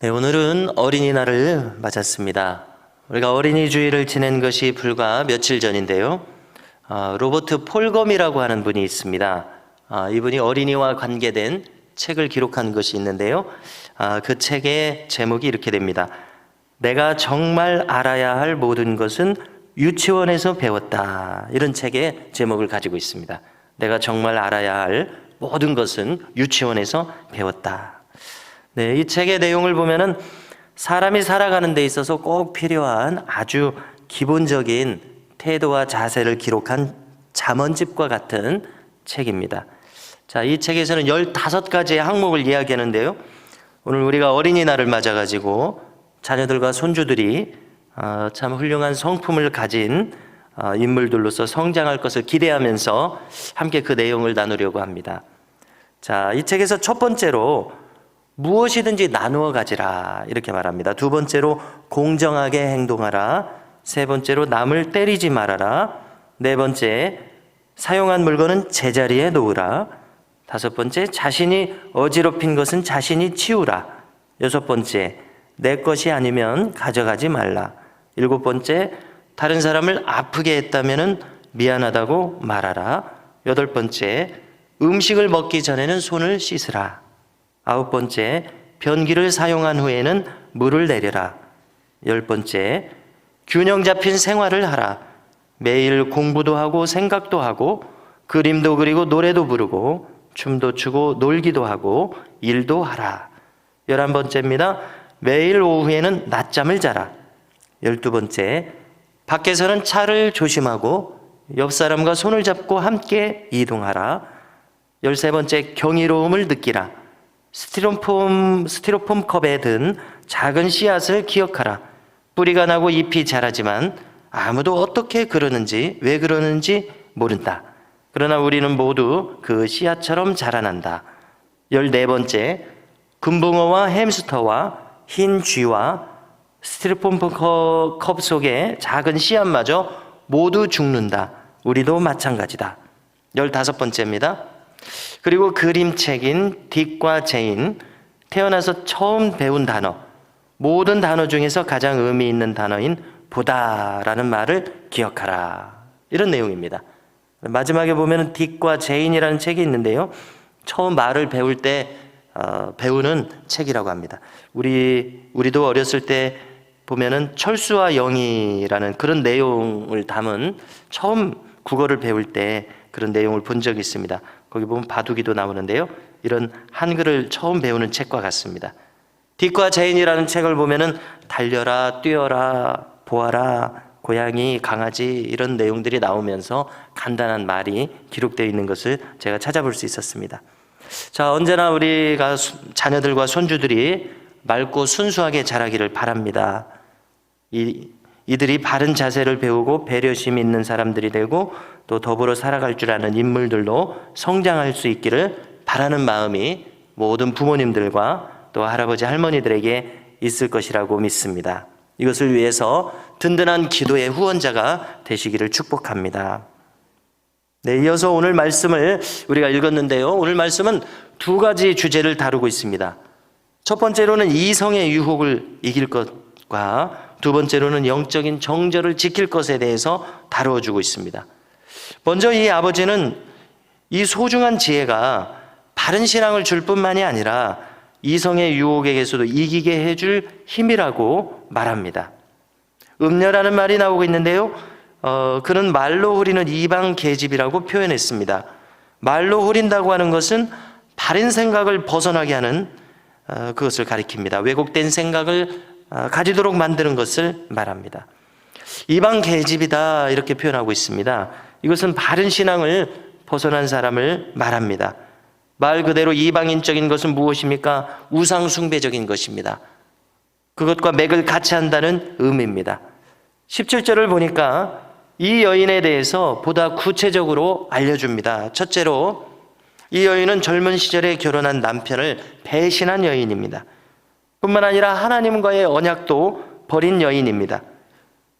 네, 오늘은 어린이날을 맞았습니다. 우리가 어린이 주일을 지낸 것이 불과 며칠 전인데요. 로버트 폴검이라고 하는 분이 있습니다. 이분이 어린이와 관계된 책을 기록한 것이 있는데요. 그 책의 제목이 이렇게 됩니다. 내가 정말 알아야 할 모든 것은 유치원에서 배웠다. 이런 책의 제목을 가지고 있습니다. 내가 정말 알아야 할 모든 것은 유치원에서 배웠다. 네, 이 책의 내용을 보면은 사람이 살아가는 데 있어서 꼭 필요한 아주 기본적인 태도와 자세를 기록한 잠언집과 같은 책입니다. 자, 이 책에서는 15가지의 항목을 이야기하는데요. 오늘 우리가 어린이날을 맞아가지고 자녀들과 손주들이 참 훌륭한 성품을 가진 인물들로서 성장할 것을 기대하면서 함께 그 내용을 나누려고 합니다. 자, 이 책에서 첫 번째로 무엇이든지 나누어 가지라 이렇게 말합니다. 두 번째로 공정하게 행동하라. 세 번째로 남을 때리지 말아라. 네 번째 사용한 물건은 제자리에 놓으라. 다섯 번째 자신이 어지럽힌 것은 자신이 치우라. 여섯 번째 내 것이 아니면 가져가지 말라. 일곱 번째 다른 사람을 아프게 했다면 미안하다고 말하라. 여덟 번째 음식을 먹기 전에는 손을 씻으라. 아홉 번째, 변기를 사용한 후에는 물을 내려라. 열 번째, 균형 잡힌 생활을 하라. 매일 공부도 하고 생각도 하고 그림도 그리고 노래도 부르고 춤도 추고 놀기도 하고 일도 하라. 11번째입니다. 매일 오후에는 낮잠을 자라. 12번째, 밖에서는 차를 조심하고 옆 사람과 손을 잡고 함께 이동하라. 13번째, 경이로움을 느끼라. 스티로폼 컵에 든 작은 씨앗을 기억하라. 뿌리가 나고 잎이 자라지만 아무도 어떻게 그러는지 왜 그러는지 모른다. 그러나 우리는 모두 그 씨앗처럼 자라난다. 14번째, 금붕어와 햄스터와 흰 쥐와 스티로폼 컵 속에 작은 씨앗마저 모두 죽는다. 우리도 마찬가지다. 15번째입니다. 그리고 그림책인 딕과 제인, 태어나서 처음 배운 단어, 모든 단어 중에서 가장 의미 있는 단어인 보다라는 말을 기억하라. 이런 내용입니다. 마지막에 보면 딕과 제인이라는 책이 있는데요. 처음 말을 배울 때 배우는 책이라고 합니다. 우리도 어렸을 때 보면은 철수와 영희라는 그런 내용을 담은 처음 국어를 배울 때 그런 내용을 본 적이 있습니다. 거기 보면 바둑이도 나오는데요. 이런 한글을 처음 배우는 책과 같습니다. 딕과 제인이라는 책을 보면은 달려라, 뛰어라, 보아라, 고양이, 강아지 이런 내용들이 나오면서 간단한 말이 기록되어 있는 것을 제가 찾아볼 수 있었습니다. 자, 언제나 우리가 자녀들과 손주들이 맑고 순수하게 자라기를 바랍니다. 이들이 바른 자세를 배우고 배려심 있는 사람들이 되고 또 더불어 살아갈 줄 아는 인물들로 성장할 수 있기를 바라는 마음이 모든 부모님들과 또 할아버지 할머니들에게 있을 것이라고 믿습니다. 이것을 위해서 든든한 기도의 후원자가 되시기를 축복합니다. 네, 이어서 오늘 말씀을 우리가 읽었는데요. 오늘 말씀은 두 가지 주제를 다루고 있습니다. 첫 번째로는 이성의 유혹을 이길 것과 두 번째로는 영적인 정절을 지킬 것에 대해서 다루어 주고 있습니다. 먼저 이 아버지는 이 소중한 지혜가 바른 신앙을 줄 뿐만이 아니라 이성의 유혹에게서도 이기게 해줄 힘이라고 말합니다. 음녀라는 말이 나오고 있는데요. 그는 말로 후리는 이방 계집이라고 표현했습니다. 말로 후린다고 하는 것은 바른 생각을 벗어나게 하는 그것을 가리킵니다. 왜곡된 생각을 가지도록 만드는 것을 말합니다. 이방 계집이다 이렇게 표현하고 있습니다. 이것은 바른 신앙을 벗어난 사람을 말합니다. 말 그대로 이방인적인 것은 무엇입니까? 우상 숭배적인 것입니다. 그것과 맥을 같이 한다는 의미입니다. 17절을 보니까 이 여인에 대해서 보다 구체적으로 알려줍니다. 첫째로 이 여인은 젊은 시절에 결혼한 남편을 배신한 여인입니다. 뿐만 아니라 하나님과의 언약도 버린 여인입니다.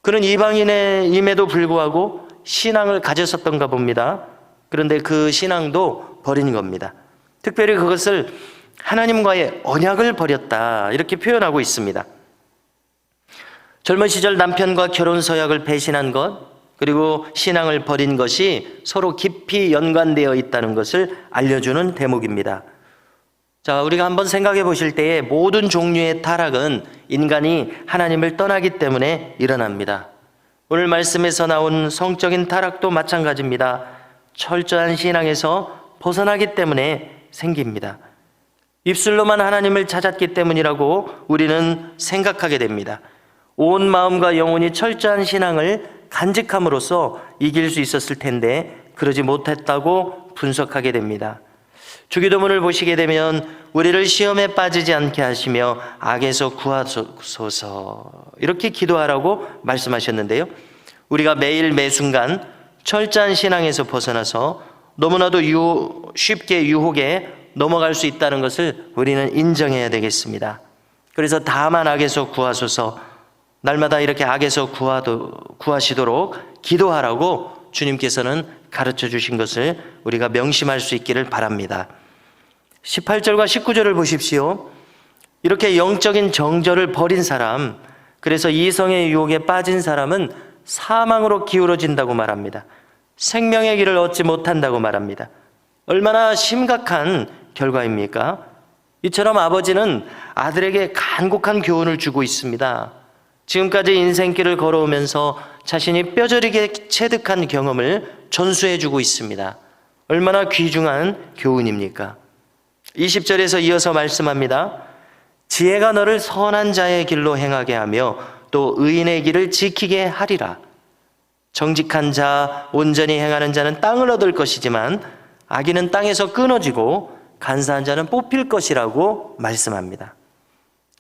그는 이방인임에도 불구하고 신앙을 가졌었던가 봅니다. 그런데 그 신앙도 버린 겁니다. 특별히 그것을 하나님과의 언약을 버렸다, 이렇게 표현하고 있습니다. 젊은 시절 남편과 결혼 서약을 배신한 것, 그리고 신앙을 버린 것이 서로 깊이 연관되어 있다는 것을 알려주는 대목입니다. 자, 우리가 한번 생각해 보실 때에 모든 종류의 타락은 인간이 하나님을 떠나기 때문에 일어납니다. 오늘 말씀에서 나온 성적인 타락도 마찬가지입니다. 철저한 신앙에서 벗어나기 때문에 생깁니다. 입술로만 하나님을 찾았기 때문이라고 우리는 생각하게 됩니다. 온 마음과 영혼이 철저한 신앙을 간직함으로써 이길 수 있었을 텐데 그러지 못했다고 분석하게 됩니다. 주기도문을 보시게 되면 우리를 시험에 빠지지 않게 하시며 악에서 구하소서, 이렇게 기도하라고 말씀하셨는데요. 우리가 매일 매순간 철저한 신앙에서 벗어나서 너무나도 쉽게 유혹에 넘어갈 수 있다는 것을 우리는 인정해야 되겠습니다. 그래서 다만 악에서 구하소서, 날마다 이렇게 악에서 구하시도록 기도하라고 주님께서는 가르쳐 주신 것을 우리가 명심할 수 있기를 바랍니다. 18절과 19절을 보십시오. 이렇게 영적인 정절을 버린 사람, 그래서 이성의 유혹에 빠진 사람은 사망으로 기울어진다고 말합니다. 생명의 길을 얻지 못한다고 말합니다. 얼마나 심각한 결과입니까? 이처럼 아버지는 아들에게 간곡한 교훈을 주고 있습니다. 지금까지 인생길을 걸어오면서 자신이 뼈저리게 체득한 경험을 전수해주고 있습니다. 얼마나 귀중한 교훈입니까? 20절에서 이어서 말씀합니다. 지혜가 너를 선한 자의 길로 행하게 하며 또 의인의 길을 지키게 하리라. 정직한 자, 온전히 행하는 자는 땅을 얻을 것이지만 악인은 땅에서 끊어지고 간사한 자는 뽑힐 것이라고 말씀합니다.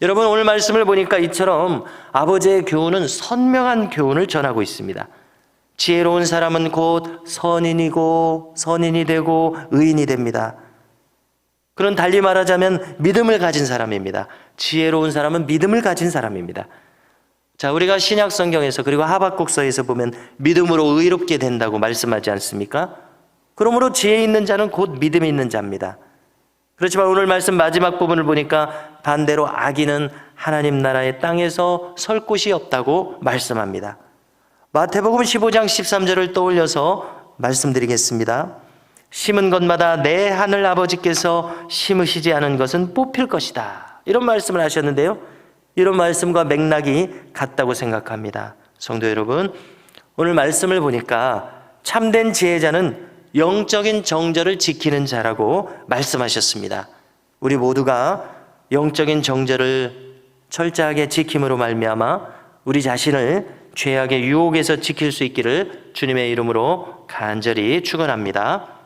여러분, 오늘 말씀을 보니까 이처럼 아버지의 교훈은 선명한 교훈을 전하고 있습니다. 지혜로운 사람은 곧 선인이 되고 의인이 됩니다. 그런 달리 말하자면 믿음을 가진 사람입니다. 지혜로운 사람은 믿음을 가진 사람입니다. 자, 우리가 신약 성경에서 그리고 하박국서에서 보면 믿음으로 의롭게 된다고 말씀하지 않습니까? 그러므로 지혜 있는 자는 곧 믿음이 있는 자입니다. 그렇지만 오늘 말씀 마지막 부분을 보니까 반대로 악인은 하나님 나라의 땅에서 설 곳이 없다고 말씀합니다. 마태복음 15장 13절을 떠올려서 말씀드리겠습니다. 심은 것마다 내 하늘 아버지께서 심으시지 않은 것은 뽑힐 것이다, 이런 말씀을 하셨는데요. 이런 말씀과 맥락이 같다고 생각합니다. 성도 여러분, 오늘 말씀을 보니까 참된 지혜자는 영적인 정절을 지키는 자라고 말씀하셨습니다. 우리 모두가 영적인 정절을 철저하게 지킴으로 말미암아 우리 자신을 죄악의 유혹에서 지킬 수 있기를 주님의 이름으로 간절히 축원합니다.